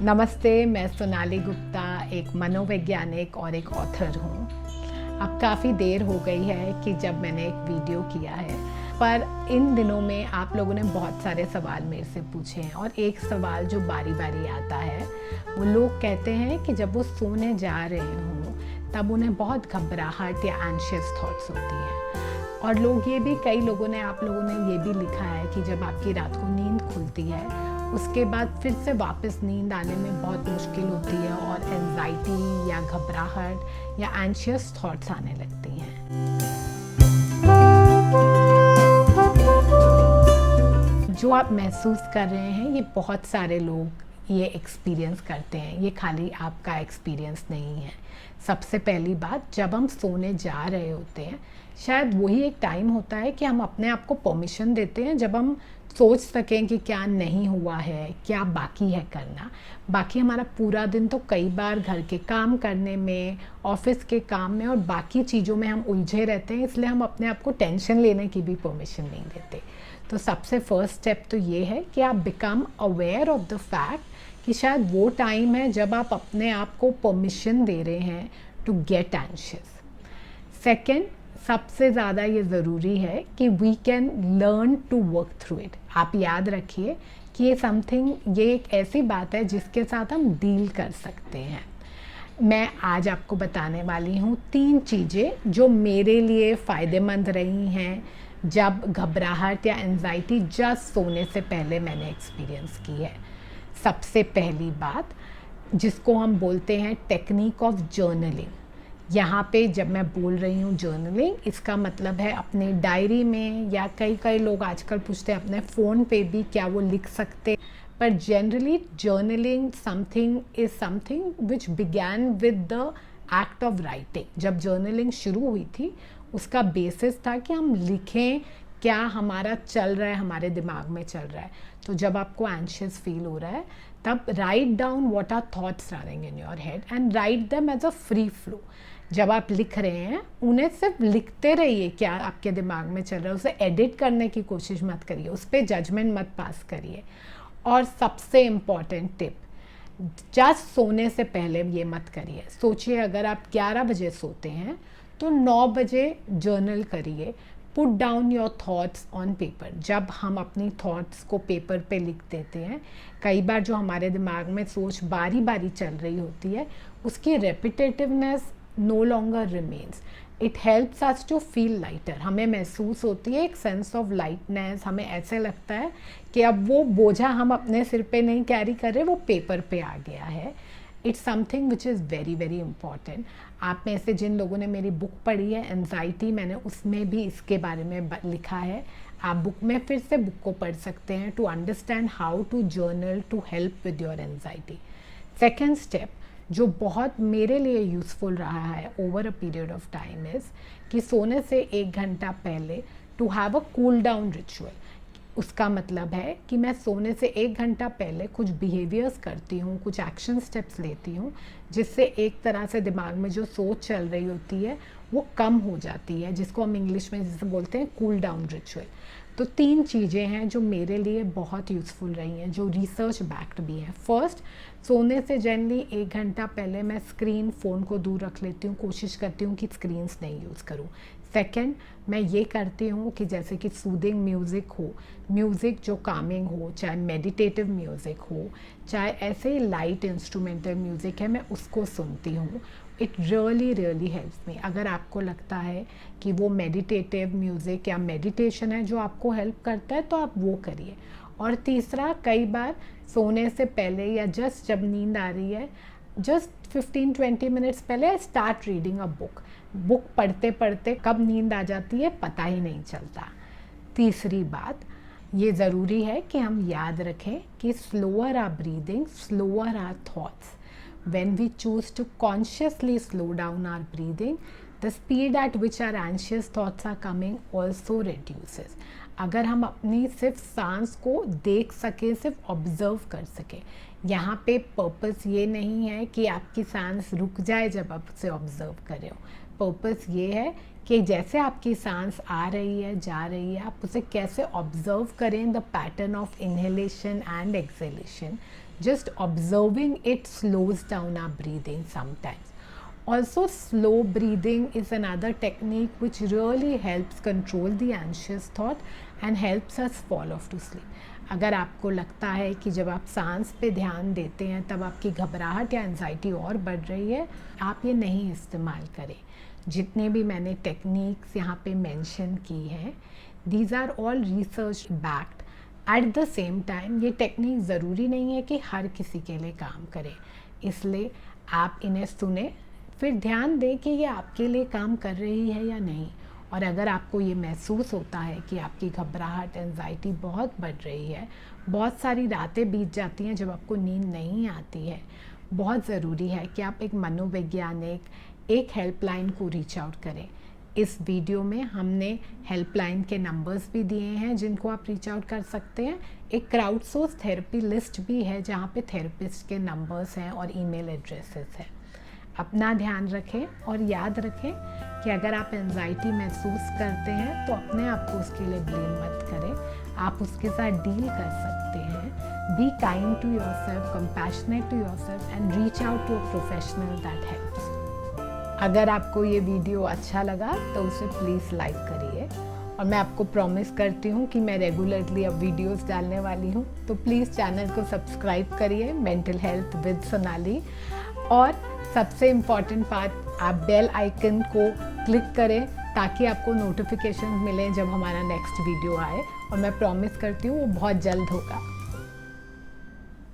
नमस्ते, मैं सोनाली गुप्ता एक मनोवैज्ञानिक और एक ऑथर हूँ। अब काफ़ी देर हो गई है कि जब मैंने एक वीडियो किया है, पर इन दिनों में आप लोगों ने बहुत सारे सवाल मेरे से पूछे हैं और एक सवाल जो बारी बारी आता है, वो लोग कहते हैं कि जब वो सोने जा रहे हों तब उन्हें बहुत घबराहट या एंशियस थॉट्स होती हैं। और लोग ये भी, कई लोगों ने, आप लोगों ने ये भी लिखा है कि जब आपकी रात को नींद खुलती है उसके बाद फिर से वापस नींद आने में बहुत मुश्किल होती है और एंजाइटी या घबराहट या एंशियस थॉट्स आने लगती हैं। जो आप महसूस कर रहे हैं, ये बहुत सारे लोग ये एक्सपीरियंस करते हैं, ये खाली आपका एक्सपीरियंस नहीं है। सबसे पहली बात, जब हम सोने जा रहे होते हैं, शायद वही एक टाइम होता है कि हम अपने आप को परमिशन देते हैं जब हम सोच सकें कि क्या नहीं हुआ है, क्या बाकी है करना। बाकी हमारा पूरा दिन तो कई बार घर के काम करने में, ऑफिस के काम में और बाकी चीज़ों में हम उलझे रहते हैं, इसलिए हम अपने आप को टेंशन लेने की भी परमिशन नहीं देते। तो सबसे फर्स्ट स्टेप तो ये है कि आप become aware of the fact कि शायद वो टाइम है जब आप अपने आप को परमिशन दे रहे हैं टू गेट एंशियस। सेकेंड, सबसे ज़्यादा ये ज़रूरी है कि we can learn to work through it. आप याद रखिए कि ये एक ऐसी बात है जिसके साथ हम डील कर सकते हैं। मैं आज आपको बताने वाली हूँ 3 चीज़ें जो मेरे लिए फ़ायदेमंद रही हैं जब घबराहट या एंजाइटी जस्ट सोने से पहले मैंने एक्सपीरियंस की है। सबसे पहली बात, जिसको हम बोलते हैं टेक्निक ऑफ जर्नलिंग। यहाँ पे जब मैं बोल रही हूँ जर्नलिंग, इसका मतलब है अपनी डायरी में, या कई लोग आजकल पूछते हैं अपने फ़ोन पे भी क्या वो लिख सकते, पर generally journaling is something which began with the act of writing. जब जर्नलिंग शुरू हुई थी उसका बेसिस था कि हम लिखें क्या हमारा चल रहा है, हमारे दिमाग में चल रहा है। तो जब आपको एंशियस फील हो रहा है तब write down what are thoughts running in your head and write them as a free flow. जब आप लिख रहे हैं उन्हें सिर्फ लिखते रहिए क्या आपके दिमाग में चल रहा है, उसे एडिट करने की कोशिश मत करिए, उस पर जजमेंट मत पास करिए। और सबसे इम्पॉर्टेंट टिप, जस्ट सोने से पहले ये मत करिए। सोचिए अगर आप 11 बजे सोते हैं तो 9 बजे जर्नल करिए। Put down your thoughts on paper. जब हम अपनी थॉट्स को पेपर पे लिख देते हैं, कई बार जो हमारे दिमाग में सोच बारी बारी चल रही होती है उसकी repetitiveness no longer remains. It helps us to feel lighter. हमें महसूस होती है एक सेंस ऑफ लाइटनेस। हमें ऐसे लगता है कि अब वो बोझा हम अपने सिर पे नहीं कैरी कर रहे, वो पेपर पे आ गया है। It's something which is very very important. आप में से जिन लोगों ने मेरी बुक पढ़ी है एंजाइटी, मैंने उसमें भी इसके बारे में लिखा है। आप बुक में फिर से बुक को पढ़ सकते हैं to understand how to journal to help with your anxiety. Second step जो बहुत मेरे लिए यूज़फुल रहा है over a period of time is कि सोने से 1 घंटा पहले to have a cool down ritual. उसका मतलब है कि मैं सोने से 1 घंटा पहले कुछ बिहेवियर्स करती हूँ, कुछ एक्शन स्टेप्स लेती हूँ, जिससे एक तरह से दिमाग में जो सोच चल रही होती है वो कम हो जाती है, जिसको हम इंग्लिश में जिसे बोलते हैं कूल डाउन रिचुअल। तो 3 चीज़ें हैं जो मेरे लिए बहुत यूज़फुल रही हैं, जो रिसर्च बैक्ड भी हैं। फर्स्ट, सोने से जनरली 1 घंटा पहले मैं फ़ोन को दूर रख लेती हूँ, कोशिश करती हूँ कि स्क्रीन्स नहीं यूज़ करूँ। सेकेंड, मैं ये करती हूँ कि जैसे कि सूदिंग म्यूज़िक हो, म्यूज़िक जो कामिंग हो, चाहे मेडिटेटिव म्यूज़िक हो, चाहे ऐसे ही लाइट इंस्ट्रूमेंटल म्यूज़िक है, मैं उसको सुनती हूँ। It really helps me. अगर आपको लगता है कि वो मेडिटेटिव म्यूज़िक या मेडिटेशन है जो आपको हेल्प करता है तो आप वो करिए। और तीसरा, कई बार सोने से पहले या जस्ट जब नींद आ रही है, जस्ट 15-20 मिनट्स पहले I start reading a book. Book पढ़ते पढ़ते कब नींद आ जाती है पता ही नहीं चलता। तीसरी बात, ये ज़रूरी है कि हम याद रखें कि slower our breathing, slower our thoughts. When we choose to consciously slow down our breathing, the speed at which our anxious thoughts are coming also reduces. अगर हम अपनी सिर्फ सांस को देख सकें, सिर्फ ऑब्जर्व कर सकें, यहाँ पे पर्पस ये नहीं है कि आपकी सांस रुक जाए जब आप उसे ऑब्जर्व कर रहे हो। पर्पस ये है कि जैसे आपकी सांस आ रही है जा रही है, आप उसे कैसे ऑब्जर्व करें, the pattern of inhalation and exhalation. Just observing it slows down our breathing sometimes. Also, slow breathing is another technique which really helps control the anxious thought and helps us fall off to sleep. अगर आपको लगता है कि जब आप सांस पे ध्यान देते हैं तब आपकी घबराहट या एंजाइटी और बढ़ रही है, आप ये नहीं इस्तेमाल करें. जितने भी मैंने टेक्निक्स यहाँ पे मेंशन की हैं, these are all research backed. At the same time ये टेक्निक ज़रूरी नहीं है कि हर किसी के लिए काम करे, इसलिए आप इन्हें सुने, फिर ध्यान दें कि ये आपके लिए काम कर रही है या नहीं. और अगर आपको ये महसूस होता है कि आपकी घबराहट एंजाइटी बहुत बढ़ रही है, बहुत सारी रातें बीत जाती हैं जब आपको नींद नहीं आती है, बहुत ज़रूरी है कि आप एक मनोवैज्ञानिक, एक हेल्पलाइन को रीच आउट करें. इस वीडियो में हमने हेल्पलाइन के नंबर्स भी दिए हैं जिनको आप रीच आउट कर सकते हैं. एक क्राउड सोर्स थेरेपी लिस्ट भी है जहाँ पे थेरेपिस्ट के नंबर्स हैं और ईमेल एड्रेसेस हैं. अपना ध्यान रखें और याद रखें कि अगर आप एंजाइटी महसूस करते हैं तो अपने आप को उसके लिए ब्लेम मत करें, आप उसके साथ डील कर सकते हैं. Be kind to yourself, compassionate to yourself and reach out to a professional that helps. अगर आपको ये वीडियो अच्छा लगा तो उसे प्लीज़ लाइक करिए, और मैं आपको प्रॉमिस करती हूँ कि मैं रेगुलरली अब वीडियोस डालने वाली हूँ, तो प्लीज़ चैनल को सब्सक्राइब करिए, मेंटल हेल्थ विद सोनाली. और सबसे इम्पॉर्टेंट पार्ट, आप बेल आइकन को क्लिक करें ताकि आपको नोटिफिकेशन मिलें जब हमारा नेक्स्ट वीडियो आए, और मैं प्रॉमिस करती हूँ वो बहुत जल्द होगा.